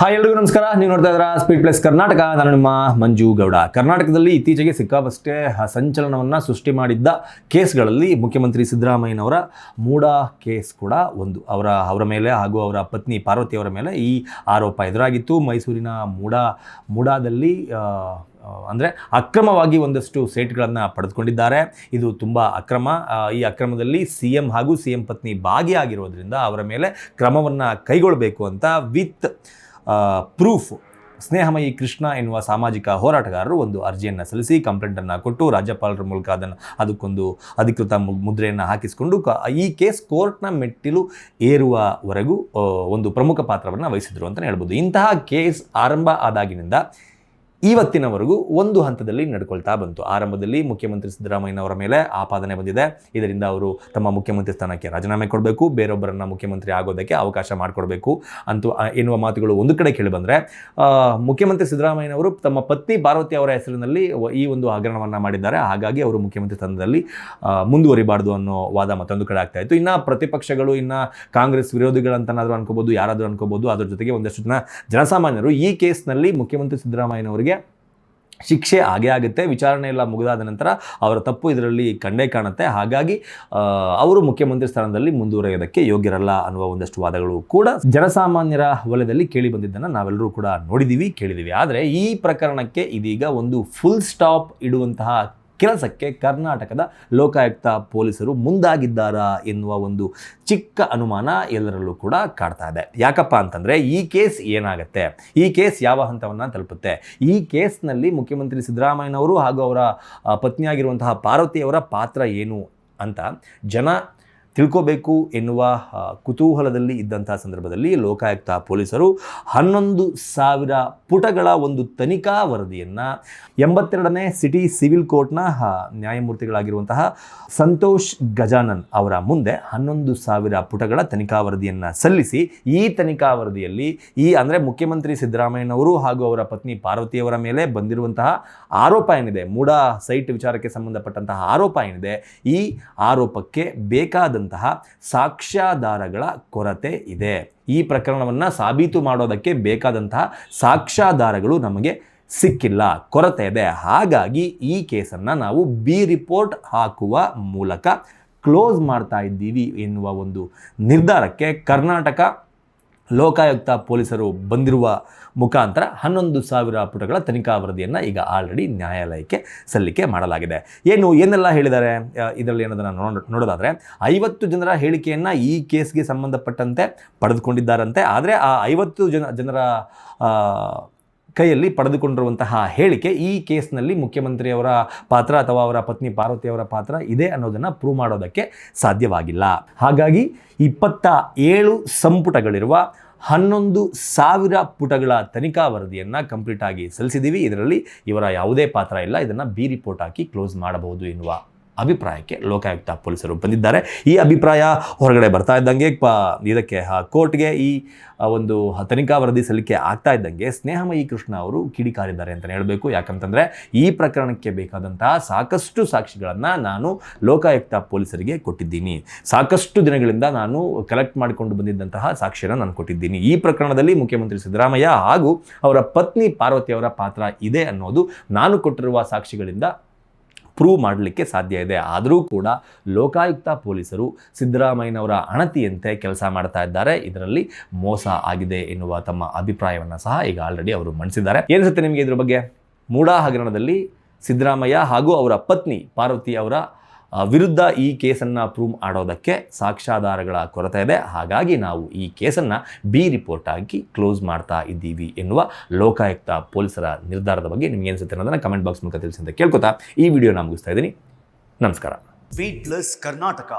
Hi ಎಲ್ರಿಗೂ ನಮಸ್ಕಾರ. ನೀವು ನೋಡ್ತಾ ಇದ್ದೀರಾ ಸ್ಪೀಡ್ ಪ್ಲಸ್ ಕರ್ನಾಟಕ. ನಾನು ನಿಮ್ಮ ಮಂಜು ಗೌಡ. ಕರ್ನಾಟಕದಲ್ಲಿ ಇತ್ತೀಚೆಗೆ ಸಿಕ್ಕಾಪಷ್ಟೇ ಸಂಚಲನವನ್ನು ಸೃಷ್ಟಿ ಮಾಡಿದ್ದ ಕೇಸ್ಗಳಲ್ಲಿ ಮುಖ್ಯಮಂತ್ರಿ ಸಿದ್ದರಾಮಯ್ಯನವರ ಮೂಡಾ ಕೇಸ್ ಕೂಡ ಒಂದು. ಅವರ ಮೇಲೆ ಹಾಗೂ ಅವರ ಪತ್ನಿ ಪಾರ್ವತಿ ಅವರ ಮೇಲೆ ಈ ಆರೋಪ ಎದುರಾಗಿತ್ತು. ಮೈಸೂರಿನ ಮೂಡಾದಲ್ಲಿ ಅಂದರೆ ಅಕ್ರಮವಾಗಿ ಒಂದಷ್ಟು ಸೈಟ್ಗಳನ್ನು ಪಡೆದುಕೊಂಡಿದ್ದಾರೆ. ಇದು ತುಂಬ ಅಕ್ರಮ. ಈ ಅಕ್ರಮದಲ್ಲಿ CM ಹಾಗೂ CM ಪತ್ನಿ ಭಾಗಿಯಾಗಿರೋದ್ರಿಂದ ಅವರ ಮೇಲೆ ಕ್ರಮವನ್ನು ಕೈಗೊಳ್ಳಬೇಕು ಅಂತ ವಿತ್ ಪ್ರೂಫ್ ಸ್ನೇಹಮಯಿ ಕೃಷ್ಣ ಎನ್ನುವ ಸಾಮಾಜಿಕ ಹೋರಾಟಗಾರರು ಒಂದು ಅರ್ಜಿಯನ್ನು ಸಲ್ಲಿಸಿ ಕಂಪ್ಲೇಂಟನ್ನು ಕೊಟ್ಟು ರಾಜ್ಯಪಾಲರ ಮೂಲಕ ಅದಕ್ಕೊಂದು ಅಧಿಕೃತ ಮುದ್ರೆಯನ್ನು ಹಾಕಿಸಿಕೊಂಡು ಈ ಕೇಸ್ ಕೋರ್ಟ್ನ ಮೆಟ್ಟಿಲು ಏರುವವರೆಗೂ ಒಂದು ಪ್ರಮುಖ ಪಾತ್ರವನ್ನು ವಹಿಸಿದರು ಅಂತಲೇ ಹೇಳ್ಬೋದು. ಇಂತಹ ಕೇಸ್ ಆರಂಭ ಆದಾಗಿನಿಂದ ಇವತ್ತಿನವರೆಗೂ ಒಂದು ಹಂತದಲ್ಲಿ ನಡ್ಕೊಳ್ತಾ ಬಂತು. ಆರಂಭದಲ್ಲಿ ಮುಖ್ಯಮಂತ್ರಿ ಸಿದ್ದರಾಮಯ್ಯನವರ ಮೇಲೆ ಆಪಾದನೆ ಬಂದಿದೆ. ಇದರಿಂದ ಅವರು ತಮ್ಮ ಮುಖ್ಯಮಂತ್ರಿ ಸ್ಥಾನಕ್ಕೆ ರಾಜೀನಾಮೆ ಕೊಡಬೇಕು, ಬೇರೊಬ್ಬರನ್ನು ಮುಖ್ಯಮಂತ್ರಿ ಆಗೋದಕ್ಕೆ ಅವಕಾಶ ಮಾಡಿಕೊಡ್ಬೇಕು ಅಂತೂ ಎನ್ನುವ ಮಾತುಗಳು ಒಂದು ಕಡೆ ಕೇಳಿಬಂದರೆ, ಮುಖ್ಯಮಂತ್ರಿ ಸಿದ್ದರಾಮಯ್ಯನವರು ತಮ್ಮ ಪತ್ನಿ ಪಾರ್ವತಿ ಅವರ ಹೆಸರಿನಲ್ಲಿ ಈ ಒಂದು ಹಗರಣವನ್ನು ಮಾಡಿದ್ದಾರೆ, ಹಾಗಾಗಿ ಅವರು ಮುಖ್ಯಮಂತ್ರಿ ಸ್ಥಾನದಲ್ಲಿ ಮುಂದುವರಿಬಾರ್ದು ಅನ್ನೋ ವಾದ ಮತ್ತೊಂದು ಕಡೆ ಆಗ್ತಾ ಇತ್ತು. ಇನ್ನು ಪ್ರತಿಪಕ್ಷಗಳು, ಇನ್ನು ಕಾಂಗ್ರೆಸ್ ವಿರೋಧಿಗಳಂತನಾದರೂ ಅನ್ಕೋಬೋದು, ಯಾರಾದರೂ ಅನ್ಕೋಬೋದು. ಅದರ ಜೊತೆಗೆ ಒಂದಷ್ಟು ಜನಸಾಮಾನ್ಯರು ಈ ಕೇಸ್ನಲ್ಲಿ ಮುಖ್ಯಮಂತ್ರಿ ಸಿದ್ದರಾಮಯ್ಯನವರಿಗೆ ಶಿಕ್ಷೆ ಆಗೇ ಆಗುತ್ತೆ, ವಿಚಾರಣೆ ಎಲ್ಲ ಮುಗಿದಾದ ನಂತರ ಅವರ ತಪ್ಪು ಇದರಲ್ಲಿ ಕಂಡೇ ಕಾಣುತ್ತೆ, ಹಾಗಾಗಿ ಅವರು ಮುಖ್ಯಮಂತ್ರಿ ಸ್ಥಾನದಲ್ಲಿ ಮುಂದುವರಿಯೋದಕ್ಕೆ ಯೋಗ್ಯರಲ್ಲ ಅನ್ನುವ ಒಂದಷ್ಟು ವಾದಗಳು ಕೂಡ ಜನಸಾಮಾನ್ಯರ ವಲಯದಲ್ಲಿ ಕೇಳಿ ಬಂದಿದ್ದನ್ನು ನಾವೆಲ್ಲರೂ ಕೂಡ ನೋಡಿದ್ದೀವಿ, ಕೇಳಿದ್ದೀವಿ. ಆದರೆ ಈ ಪ್ರಕರಣಕ್ಕೆ ಇದೀಗ ಒಂದು ಫುಲ್ ಸ್ಟಾಪ್ ಇಡುವಂತಹ ಕೆಲಸಕ್ಕೆ ಕರ್ನಾಟಕದ ಲೋಕಾಯುಕ್ತ ಪೊಲೀಸರು ಮುಂದಾಗಿದ್ದಾರಾ ಎನ್ನುವ ಒಂದು ಚಿಕ್ಕ ಅನುಮಾನ ಎಲ್ಲರಲ್ಲೂ ಕೂಡ ಕಾಡ್ತಾ ಇದೆ. ಯಾಕಪ್ಪ ಅಂತಂದರೆ ಈ ಕೇಸ್ ಏನಾಗುತ್ತೆ, ಈ ಕೇಸ್ ಯಾವ ಹಂತವನ್ನು ತಲುಪುತ್ತೆ, ಈ ಕೇಸ್ನಲ್ಲಿ ಮುಖ್ಯಮಂತ್ರಿ ಸಿದ್ದರಾಮಯ್ಯನವರು ಹಾಗೂ ಅವರ ಪತ್ನಿಯಾಗಿರುವಂತಹ ಪಾರ್ವತಿಯವರ ಪಾತ್ರ ಏನು ಅಂತ ಜನ ತಿಳ್ಕೋಬೇಕು ಎನ್ನುವ ಕುತೂಹಲದಲ್ಲಿ ಇದ್ದಂಥ ಸಂದರ್ಭದಲ್ಲಿ ಲೋಕಾಯುಕ್ತ ಪೊಲೀಸರು 11,000 ಪುಟಗಳ ಒಂದು ತನಿಖಾ ವರದಿಯನ್ನು 82ನೇ ಸಿಟಿ ಸಿವಿಲ್ ಕೋರ್ಟ್ನ ನ್ಯಾಯಮೂರ್ತಿಗಳಾಗಿರುವಂತಹ ಸಂತೋಷ್ ಗಜಾನನ್ ಅವರ ಮುಂದೆ 11,000 ಪುಟಗಳ ತನಿಖಾ ವರದಿಯನ್ನು ಸಲ್ಲಿಸಿ, ಈ ತನಿಖಾ ವರದಿಯಲ್ಲಿ ಅಂದರೆ ಮುಖ್ಯಮಂತ್ರಿ ಸಿದ್ದರಾಮಯ್ಯನವರು ಹಾಗೂ ಅವರ ಪತ್ನಿ ಪಾರ್ವತಿಯವರ ಮೇಲೆ ಬಂದಿರುವಂತಹ ಆರೋಪ ಏನಿದೆ, ಮೂಡಾ ಸೈಟ್ ವಿಚಾರಕ್ಕೆ ಸಂಬಂಧಪಟ್ಟಂತಹ ಆರೋಪ ಏನಿದೆ, ಈ ಆರೋಪಕ್ಕೆ ಬೇಕಾದಂತಹ ಸಾಕ್ಷ್ಯಾಧಾರಗಳ ಕೊರತೆ ಇದೆ. ಈ ಪ್ರಕರಣವನ್ನು ಸಾಬೀತು ಮಾಡೋದಕ್ಕೆ ಬೇಕಾದಂತಹ ಸಾಕ್ಷ್ಯಾಧಾರಗಳು ನಮಗೆ ಸಿಕ್ಕಿಲ್ಲ, ಕೊರತೆ ಇದೆ. ಹಾಗಾಗಿ ಈ ಕೇಸನ್ನು ನಾವು ಬಿ ರಿಪೋರ್ಟ್ ಹಾಕುವ ಮೂಲಕ ಕ್ಲೋಸ್ ಮಾಡ್ತಾ ಇದ್ದೀವಿ ಎನ್ನುವ ಒಂದು ನಿರ್ಧಾರಕ್ಕೆ ಕರ್ನಾಟಕ ಲೋಕಾಯುಕ್ತ ಪೊಲೀಸರು ಬಂದಿರುವ ಮುಖಾಂತರ 11,000 ಪುಟಗಳ ತನಿಖಾ ವರದಿಯನ್ನು ಈಗ ಆಲ್ರೆಡಿ ನ್ಯಾಯಾಲಯಕ್ಕೆ ಸಲ್ಲಿಕೆ ಮಾಡಲಾಗಿದೆ. ಏನೆಲ್ಲ ಹೇಳಿದ್ದಾರೆ ಇದರಲ್ಲಿ ಅನ್ನೋದನ್ನು ನೋಡೋದಾದರೆ, 50 ಜನರ ಹೇಳಿಕೆಯನ್ನು ಈ ಕೇಸ್ಗೆ ಸಂಬಂಧಪಟ್ಟಂತೆ ಪಡೆದುಕೊಂಡಿದ್ದಾರಂತೆ. ಆದರೆ ಆ 50 ಜನರ ಕೈಯಲ್ಲಿ ಪಡೆದುಕೊಂಡಿರುವಂತಹ ಹೇಳಿಕೆ ಈ ಕೇಸ್ನಲ್ಲಿ ಮುಖ್ಯಮಂತ್ರಿಯವರ ಪಾತ್ರ ಅಥವಾ ಅವರ ಪತ್ನಿ ಪಾರ್ವತಿಯವರ ಪಾತ್ರ ಇದೆ ಅನ್ನೋದನ್ನು ಪ್ರೂವ್ ಮಾಡೋದಕ್ಕೆ ಸಾಧ್ಯವಾಗಿಲ್ಲ. ಹಾಗಾಗಿ 27 ಸಂಪುಟಗಳಿರುವ 11,000 ಪುಟಗಳ ತನಿಖಾ ವರದಿಯನ್ನು ಕಂಪ್ಲೀಟಾಗಿ ಸಲ್ಲಿಸಿದ್ದೀವಿ. ಇದರಲ್ಲಿ ಇವರ ಯಾವುದೇ ಪಾತ್ರ ಇಲ್ಲ, ಇದನ್ನು ಬಿ ರಿಪೋರ್ಟ್ ಹಾಕಿ ಕ್ಲೋಸ್ ಮಾಡಬಹುದು ಎನ್ನುವ ಅಭಿಪ್ರಾಯಕ್ಕೆ ಲೋಕಾಯುಕ್ತ ಪೊಲೀಸರು ಬಂದಿದ್ದಾರೆ. ಈ ಅಭಿಪ್ರಾಯ ಹೊರಗಡೆ ಬರ್ತಾ ಇದ್ದಂಗೆ ಇದಕ್ಕೆ ಕೋರ್ಟ್ಗೆ ಈ ಒಂದು ತನಿಖಾ ವರದಿ ಸಲ್ಲಿಕೆ ಆಗ್ತಾ ಇದ್ದಂಗೆ ಸ್ನೇಹಮಯಿ ಕೃಷ್ಣ ಅವರು ಕಿಡಿಕಾರಿದ್ದಾರೆ ಅಂತಲೇ ಹೇಳಬೇಕು. ಯಾಕಂತಂದರೆ ಈ ಪ್ರಕರಣಕ್ಕೆ ಬೇಕಾದಂತಹ ಸಾಕಷ್ಟು ಸಾಕ್ಷಿಗಳನ್ನು ನಾನು ಲೋಕಾಯುಕ್ತ ಪೊಲೀಸರಿಗೆ ಕೊಟ್ಟಿದ್ದೀನಿ, ಸಾಕಷ್ಟು ದಿನಗಳಿಂದ ನಾನು ಕಲೆಕ್ಟ್ ಮಾಡಿಕೊಂಡು ಬಂದಿದ್ದಂತಹ ಸಾಕ್ಷಿಯನ್ನು ನಾನು ಕೊಟ್ಟಿದ್ದೀನಿ. ಈ ಪ್ರಕರಣದಲ್ಲಿ ಮುಖ್ಯಮಂತ್ರಿ ಸಿದ್ದರಾಮಯ್ಯ ಹಾಗೂ ಅವರ ಪತ್ನಿ ಪಾರ್ವತಿಯವರ ಪಾತ್ರ ಇದೆ ಅನ್ನೋದು ನಾನು ಕೊಟ್ಟಿರುವ ಸಾಕ್ಷಿಗಳಿಂದ ಪ್ರೂವ್ ಮಾಡಲಿಕ್ಕೆ ಸಾಧ್ಯ ಇದೆ. ಆದರೂ ಕೂಡ ಲೋಕಾಯುಕ್ತ ಪೊಲೀಸರು ಸಿದ್ದರಾಮಯ್ಯನವರ ಅಣತಿಯಂತೆ ಕೆಲಸ ಮಾಡ್ತಾ ಇದ್ದಾರೆ, ಇದರಲ್ಲಿ ಮೋಸ ಆಗಿದೆ ಎನ್ನುವ ತಮ್ಮ ಅಭಿಪ್ರಾಯವನ್ನು ಸಹ ಈಗ ಆಲ್ರೆಡಿ ಅವರು ಮಂಡಿಸಿದ್ದಾರೆ. ಏನಿಸುತ್ತೆ ನಿಮಗೆ ಇದ್ರ ಬಗ್ಗೆ? ಮೂಡಾ ಹಗರಣದಲ್ಲಿ ಸಿದ್ದರಾಮಯ್ಯ ಹಾಗೂ ಅವರ ಪತ್ನಿ ಪಾರ್ವತಿ ಅವರ ವಿರುದ್ಧ ಈ ಕೇಸನ್ನು ಪ್ರೂವ್ ಮಾಡೋದಕ್ಕೆ ಸಾಕ್ಷ್ಯಾಧಾರಗಳ ಕೊರತೆ ಇದೆ, ಹಾಗಾಗಿ ನಾವು ಈ ಕೇಸನ್ನು ಬಿ ರಿಪೋರ್ಟ್ ಆಗಿ ಕ್ಲೋಸ್ ಮಾಡ್ತಾ ಇದ್ದೀವಿ ಎನ್ನುವ ಲೋಕಾಯುಕ್ತ ಪೊಲೀಸರ ನಿರ್ಧಾರದ ಬಗ್ಗೆ ನಿಮ್ಗೆ ಏನಿಸುತ್ತೆ ಅನ್ನೋದನ್ನು ಕಮೆಂಟ್ ಬಾಕ್ಸ್ ಮೂಲಕ ತಿಳಿಸಿ ಅಂತ ಕೇಳ್ಕೊತಾ ಈ ವಿಡಿಯೋನ ಮುಗಿಸ್ತಾ ಇದ್ದೀನಿ. ನಮಸ್ಕಾರ. Speed plus Karnataka.